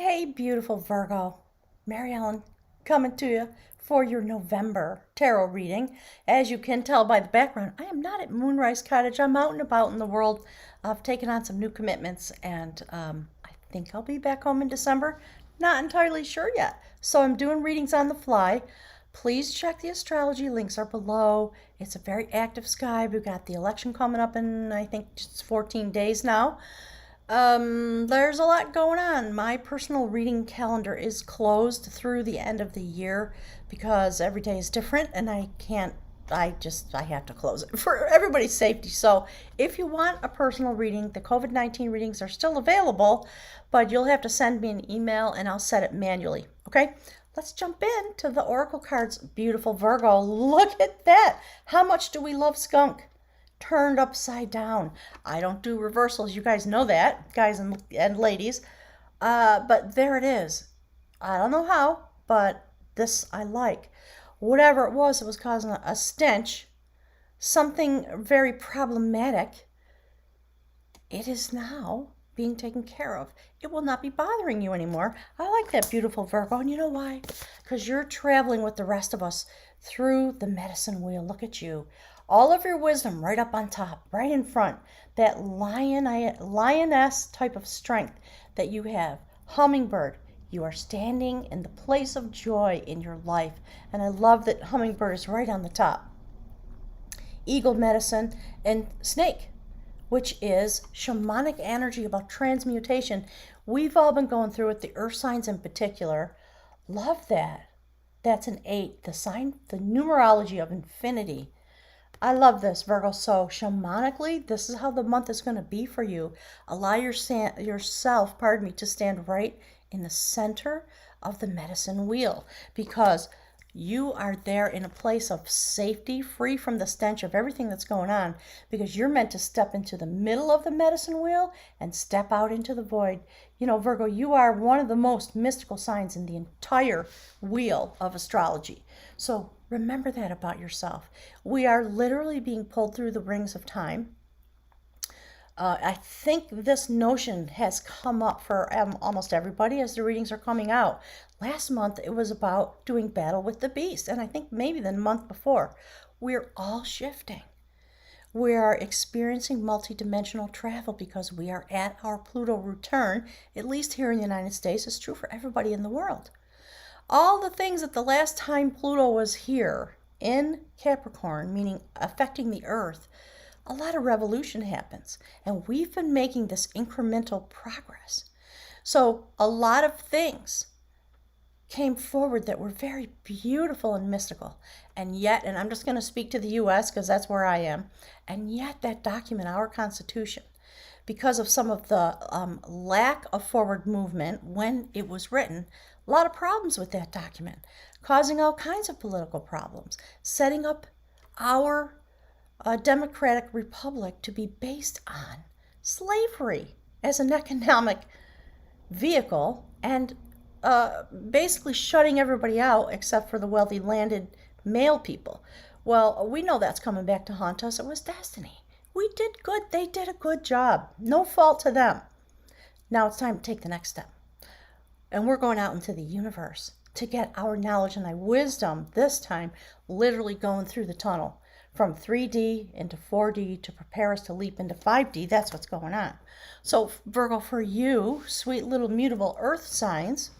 Hey, beautiful Virgo. Mary Ellen coming to you for your November tarot reading. As you can tell by the background, I am not at Moonrise Cottage. I'm out and about in the world. I've taken on some new commitments, and I think I'll be back home in December. Not entirely sure yet. So I'm doing readings on the fly. Please check the astrology. Links are below. It's a very active sky. We've got the election coming up in, I think, just 14 days now. There's a lot going on. My personal reading calendar is closed through the end of the year because every day is different and I have to close it for everybody's safety. So if you want a personal reading, the COVID-19 readings are still available, but you'll have to send me an email and I'll set it manually. Okay? Let's jump into the Oracle cards. Beautiful Virgo. Look at that. How much do we love skunk? Turned upside down. I don't do reversals. You guys know that, guys and ladies. But there it is. I don't know how, but this I like. Whatever it was causing a stench, something very problematic. It is now being taken care of. It will not be bothering you anymore. I like that, beautiful Virgo. And you know why? Because you're traveling with the rest of us through the medicine wheel. Look at you. All of your wisdom right up on top, right in front. That lioness type of strength that you have. Hummingbird, you are standing in the place of joy in your life. And I love that hummingbird is right on the top. Eagle medicine and snake, which is shamanic energy about transmutation. We've all been going through it, the earth signs in particular. Love that. That's an 8, the sign, the numerology of infinity. I love this, Virgo. So shamanically, this is how the month is going to be for you. Allow yourself, to stand right in the center of the medicine wheel because you are there in a place of safety, free from the stench of everything that's going on, because you're meant to step into the middle of the medicine wheel and step out into the void. You know, Virgo, you are one of the most mystical signs in the entire wheel of astrology. So remember that about yourself. We are literally being pulled through the rings of time. I think this notion has come up for almost everybody as the readings are coming out. Last month, it was about doing battle with the beast, and I think maybe the month before. We're all shifting. We are experiencing multidimensional travel because we are at our Pluto return, at least here in the United States. It's true for everybody in the world. All the things that the last time Pluto was here in Capricorn, meaning affecting the earth, a lot of revolution happens. And we've been making this incremental progress. So a lot of things came forward that were very beautiful and mystical. And yet, and I'm just going to speak to the U.S. because that's where I am, and yet that document, our Constitution, because of some of the lack of forward movement when it was written, a lot of problems with that document, causing all kinds of political problems, setting up our democratic republic to be based on slavery as an economic vehicle and basically shutting everybody out except for the wealthy landed male people. Well, we know that's coming back to haunt us. It was destiny. We did good. They did a good job. No fault to them. Now it's time to take the next step. And we're going out into the universe to get our knowledge and our wisdom, this time literally going through the tunnel from 3D into 4D to prepare us to leap into 5D. That's what's going on. So Virgo, for you, sweet little mutable earth signs,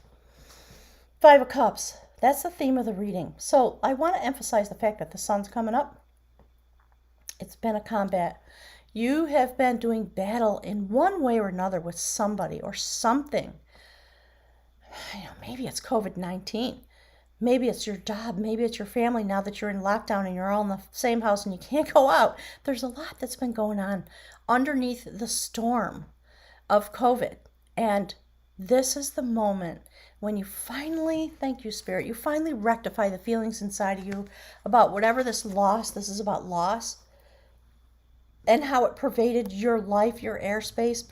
5 of Cups, that's the theme of the reading. So I want to emphasize the fact that the sun's coming up. It's been a combat. You have been doing battle in one way or another with somebody or something. Maybe it's COVID-19. Maybe it's your job. Maybe it's your family now that you're in lockdown and you're all in the same house and you can't go out. There's a lot that's been going on underneath the storm of COVID. And this is the moment when you finally, thank you, Spirit, you finally rectify the feelings inside of you about whatever this is about loss, and how it pervaded your life, your airspace.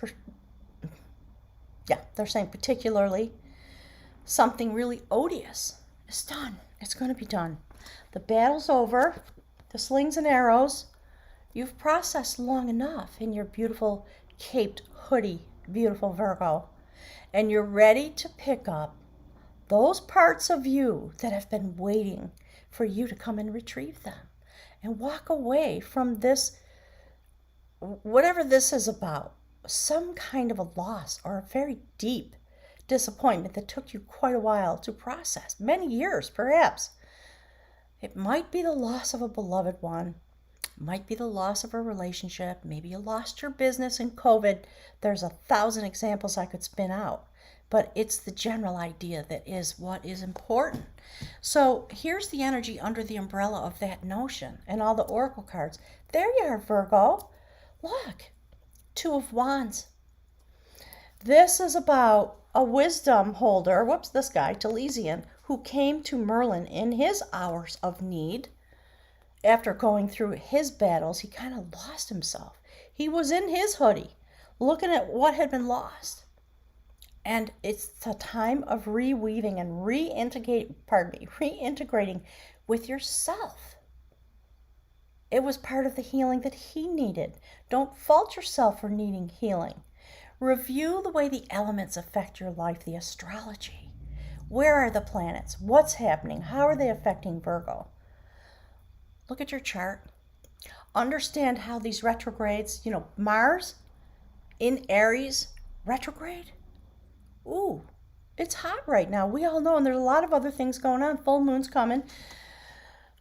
They're saying particularly something really odious. It's done. It's going to be done. The battle's over. The slings and arrows. You've processed long enough in your beautiful caped hoodie, beautiful Virgo. And you're ready to pick up those parts of you that have been waiting for you to come and retrieve them and walk away from this, whatever this is about, some kind of a loss or a very deep disappointment that took you quite a while to process, many years perhaps. It might be the loss of a beloved one, might be the loss of a relationship, maybe you lost your business in COVID. There's 1,000 examples I could spin out, but it's the general idea that is what is important. So here's the energy under the umbrella of that notion and all the oracle cards. There you are, Virgo. Look, Two of Wands. This is about a wisdom holder, this guy, Talesian, who came to Merlin in his hours of need. After going through his battles, he kind of lost himself. He was in his hoodie, looking at what had been lost. And it's the time of reweaving and reintegrating with yourself. It was part of the healing that he needed. Don't fault yourself for needing healing. Review the way the elements affect your life, the astrology. Where are the planets? What's happening? How are they affecting Virgo? Look at your chart. Understand how these retrogrades, Mars in Aries retrograde. Ooh, it's hot right now. We all know, and there's a lot of other things going on. Full moon's coming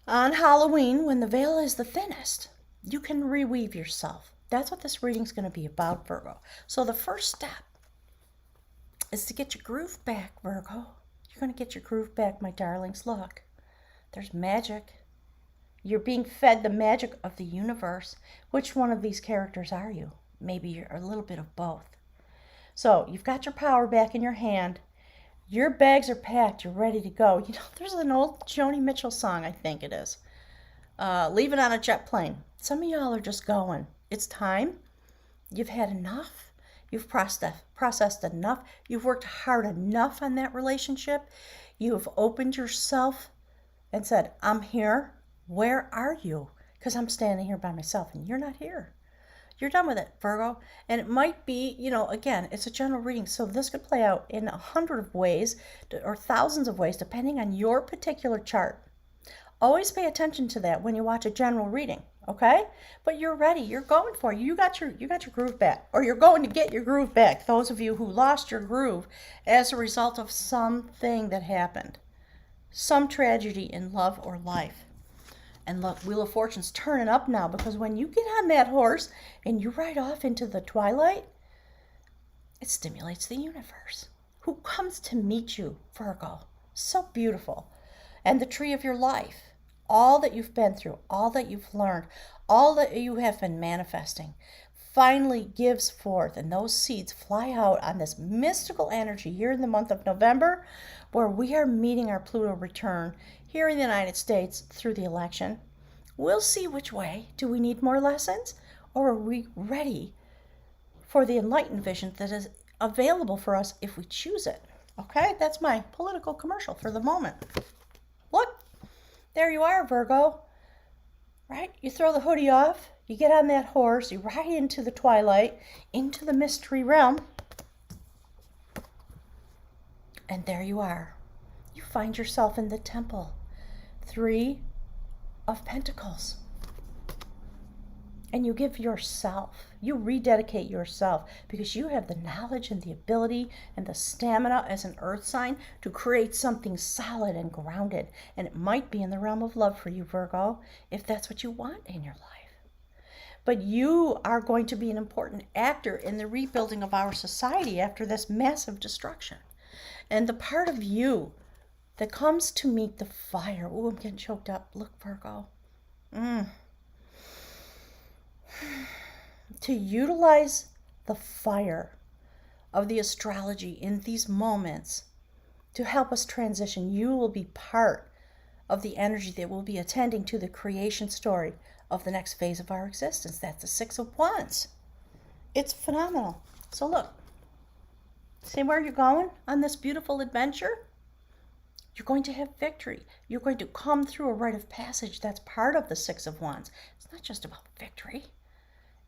on Halloween when the veil is the thinnest. You can reweave yourself. That's what this reading's going to be about, Virgo. So the first step is to get your groove back, Virgo. You're going to get your groove back, my darlings. Look, there's magic. You're being fed the magic of the universe. Which one of these characters are you? Maybe you're a little bit of both. So you've got your power back in your hand. Your bags are packed. You're ready to go. There's an old Joni Mitchell song, I think it is. Leaving on a jet plane. Some of y'all are just going. It's time. You've had enough. You've processed enough. You've worked hard enough on that relationship. You've opened yourself and said, I'm here. Where are you? Because I'm standing here by myself and you're not here. You're done with it, Virgo. And it might be, again, it's a general reading. So this could play out in 100 ways or thousands of ways, depending on your particular chart. Always pay attention to that when you watch a general reading, okay? But you're ready. You're going for it. You got your groove back, or you're going to get your groove back. Those of you who lost your groove as a result of something that happened, some tragedy in love or life. And look, Wheel of Fortune's turning up now, because when you get on that horse and you ride off into the twilight, it stimulates the universe. Who comes to meet you, Virgo? So beautiful. And the tree of your life. All that you've been through, all that you've learned, all that you have been manifesting, finally gives forth, and those seeds fly out on this mystical energy here in the month of November, where we are meeting our Pluto return here in the United States through the election. We'll see which way. Do we need more lessons, or are we ready for the enlightened vision that is available for us if we choose it? Okay, that's my political commercial for the moment. Look, there you are, Virgo. Right? You throw the hoodie off, you get on that horse, you ride into the twilight, into the mystery realm, and there you are. You find yourself in the temple. 3 of Pentacles. And you give yourself, you rededicate yourself, because you have the knowledge and the ability and the stamina as an earth sign to create something solid and grounded. And it might be in the realm of love for you, Virgo, if that's what you want in your life. But you are going to be an important actor in the rebuilding of our society after this massive destruction. And the part of you that comes to meet the fire. Ooh, I'm getting choked up. Look, Virgo. To utilize the fire of the astrology in these moments to help us transition. You will be part of the energy that will be attending to the creation story of the next phase of our existence. That's the 6 of Wands. It's phenomenal. So look, see where you're going on this beautiful adventure? You're going to have victory. You're going to come through a rite of passage. That's part of the 6 of Wands. It's not just about victory.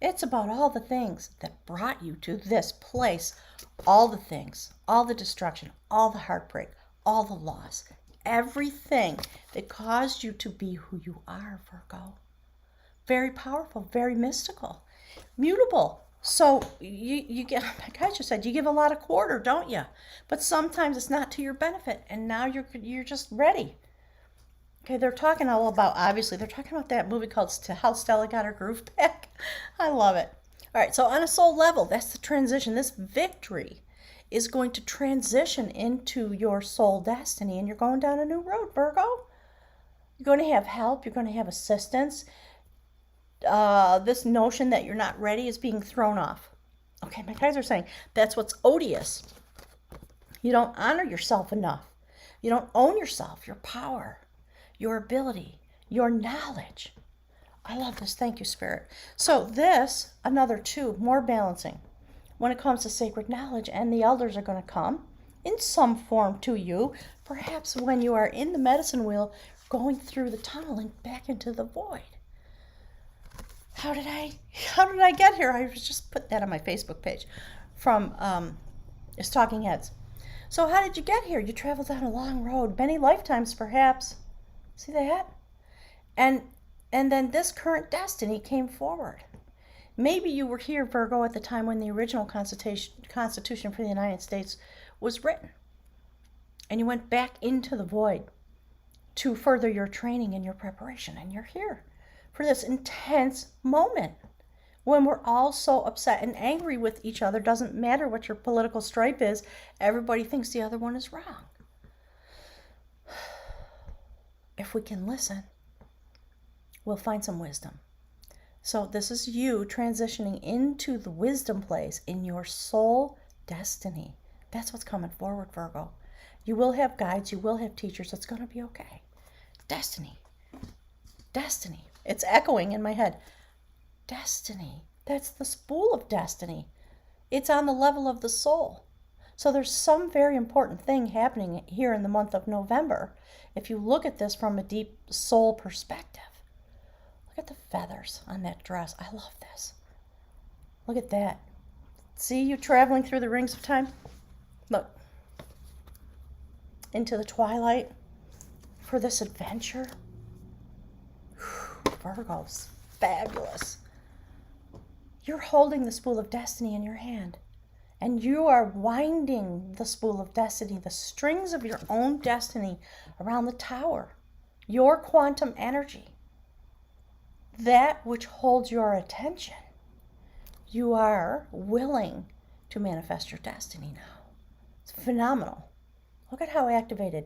It's about all the things that brought you to this place. All the things, all the destruction, all the heartbreak, all the loss, everything that caused you to be who you are, Virgo. Very powerful, very mystical, mutable. So you get, like I just said, you give a lot of quarter, don't you? But sometimes it's not to your benefit, and now you're just ready. Okay, they're talking all about, obviously, they're talking about that movie called How Stella Got Her Groove Back. I love it. All right, so on a soul level, that's the transition. This victory is going to transition into your soul destiny, and you're going down a new road, Virgo. You're going to have help. You're going to have assistance. This notion that you're not ready is being thrown off. Okay, my guys are saying that's what's odious. You don't honor yourself enough. You don't own yourself, your power, your ability, your knowledge. I love this. Thank you, Spirit. So this, another two, more balancing. When it comes to sacred knowledge, and the elders are going to come in some form to you, perhaps when you are in the medicine wheel, going through the tunnel and back into the void. How did I get here? I just put that on my Facebook page from It's Talking Heads. So how did you get here? You traveled down a long road, many lifetimes perhaps. See that? And then this current destiny came forward. Maybe you were here, Virgo, at the time when the original Constitution for the United States was written. And you went back into the void to further your training and your preparation. And you're here for this intense moment when we're all so upset and angry with each other. Doesn't matter what your political stripe is. Everybody thinks the other one is wrong. If we can listen, we'll find some wisdom. So this is you transitioning into the wisdom place in your soul destiny. That's what's coming forward, Virgo. You will have guides. You will have teachers. It's going to be okay. Destiny. Destiny. It's echoing in my head. Destiny. That's the spool of destiny. It's on the level of the soul. So there's some very important thing happening here in the month of November. If you look at this from a deep soul perspective. Look at the feathers on that dress. I love this. Look at that. See you traveling through the rings of time? Look. Into the twilight for this adventure. Whew, Virgo's fabulous. You're holding the spool of destiny in your hand. And you are winding the spool of destiny, the strings of your own destiny around the tower. Your quantum energy. That which holds your attention. You are willing to manifest your destiny now. It's phenomenal. Look at how activated.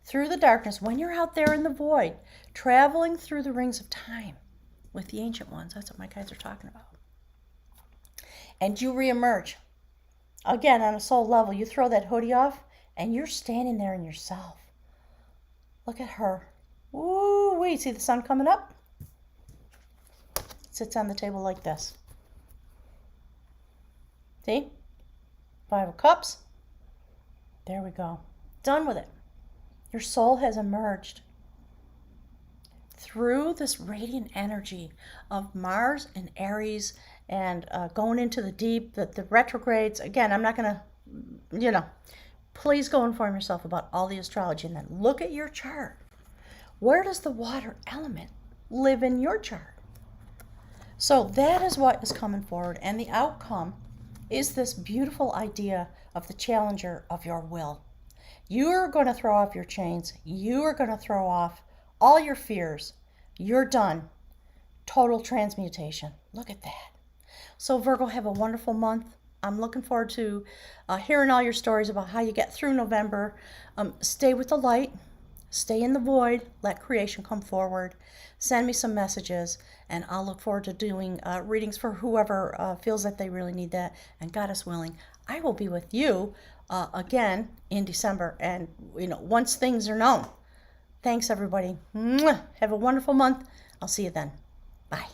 Through the darkness, when you're out there in the void, traveling through the rings of time with the ancient ones. That's what my guides are talking about. And you reemerge. Again, on a soul level, you throw that hoodie off and you're standing there in yourself. Look at her. Ooh-wee. See the sun coming up? Sits on the table like this. See? 5 of Cups. There we go. Done with it. Your soul has emerged through this radiant energy of Mars and Aries and going into the deep, the retrogrades. Again, I'm not going to, please go inform yourself about all the astrology and then look at your chart. Where does the water element live in your chart? So that is what is coming forward, and the outcome is this beautiful idea of the challenger of your will. You're going to throw off your chains. You are going to throw off all your fears. You're done. Total transmutation. Look at that. So Virgo, have a wonderful month. I'm looking forward to hearing all your stories about how you get through November. Stay with the light. Stay in the void. Let creation come forward. Send me some messages, and I'll look forward to doing readings for whoever feels that they really need that. And Goddess willing, I will be with you again in December, and once things are known. Thanks, everybody. Mwah. Have a wonderful month. I'll see you then. Bye.